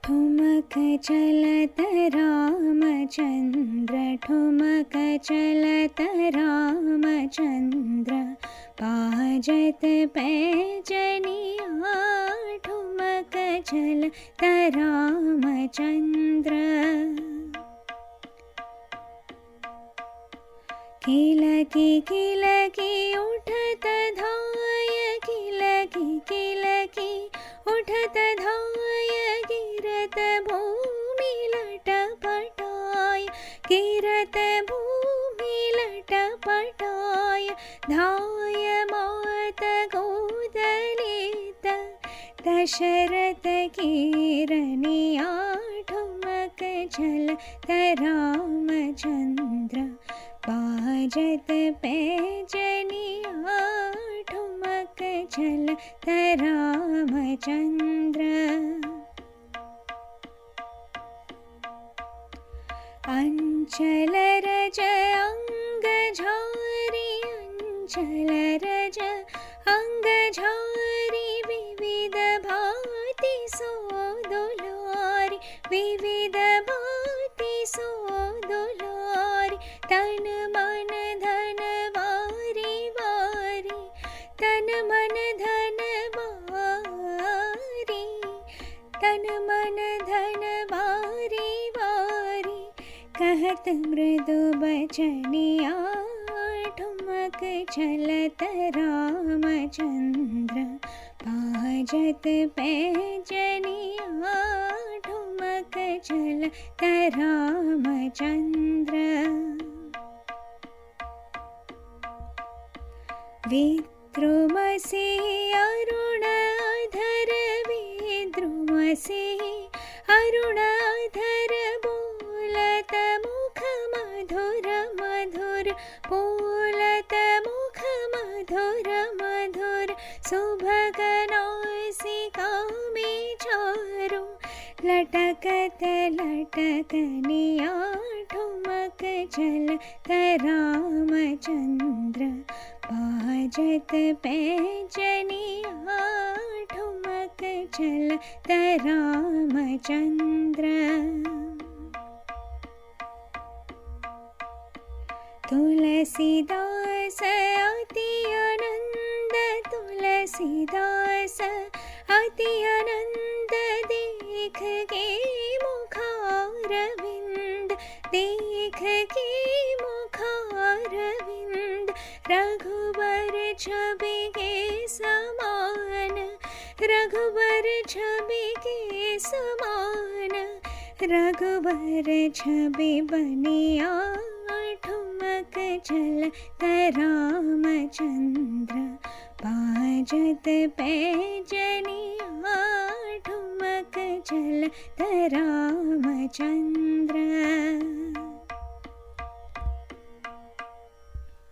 ठुमक चलत रामचंद्र, ठुमक चलत रामचंद्र, बाजत पैजनिया, ठुमक चलत रामचंद्र। किलकी किलकी उठत धाय, किलकी किलकी उठत धाय, गिरत भूमि लटपटाय, गिरत भूमि लटपटाय, धाय मात गोदलित दशरथ कीरनिया, ठुमक चलत रामचंद्र, बाजत पैजनिया, ठुमक चलत रामचंद्र। अंचल रज अंग झारी, अंचल रज अंग झारी, विविध भांति सो दुलारी, विविध भांति सो दुलारी, तन मन धन वारी वारी, तन मन धन वारी, तन मन धन वारी वारी, कहत मृदु बचनिया, ठुमक चलत रामचंद्र, बाजत पैजनिया, ठुमक चलत रामचंद्र। विद्रुमसि अरुणाधर, विद्रुमसि अरुणाधर, बोलत मुख मधुर मधुर, बोलत मुख मधुर मधुर, सुभग नासिका में चारु, लटकत लटकनिया, ठुमक चलत रामचंद्र, बाजत पैजनिया, ठुमक चलत रामचंद्र। तुलसीदास अति आनंद, तुलसीदास अति आनंद, देख के मुखारविंद, देख के मुखारविंद, रघुबर छवि के समान, रघुबर छवि के समान, रघुबर छवि बनिया, ठुमक चलत रामचंद्र, बाजत पैजनिया, ठुमक चलत रामचंद्र।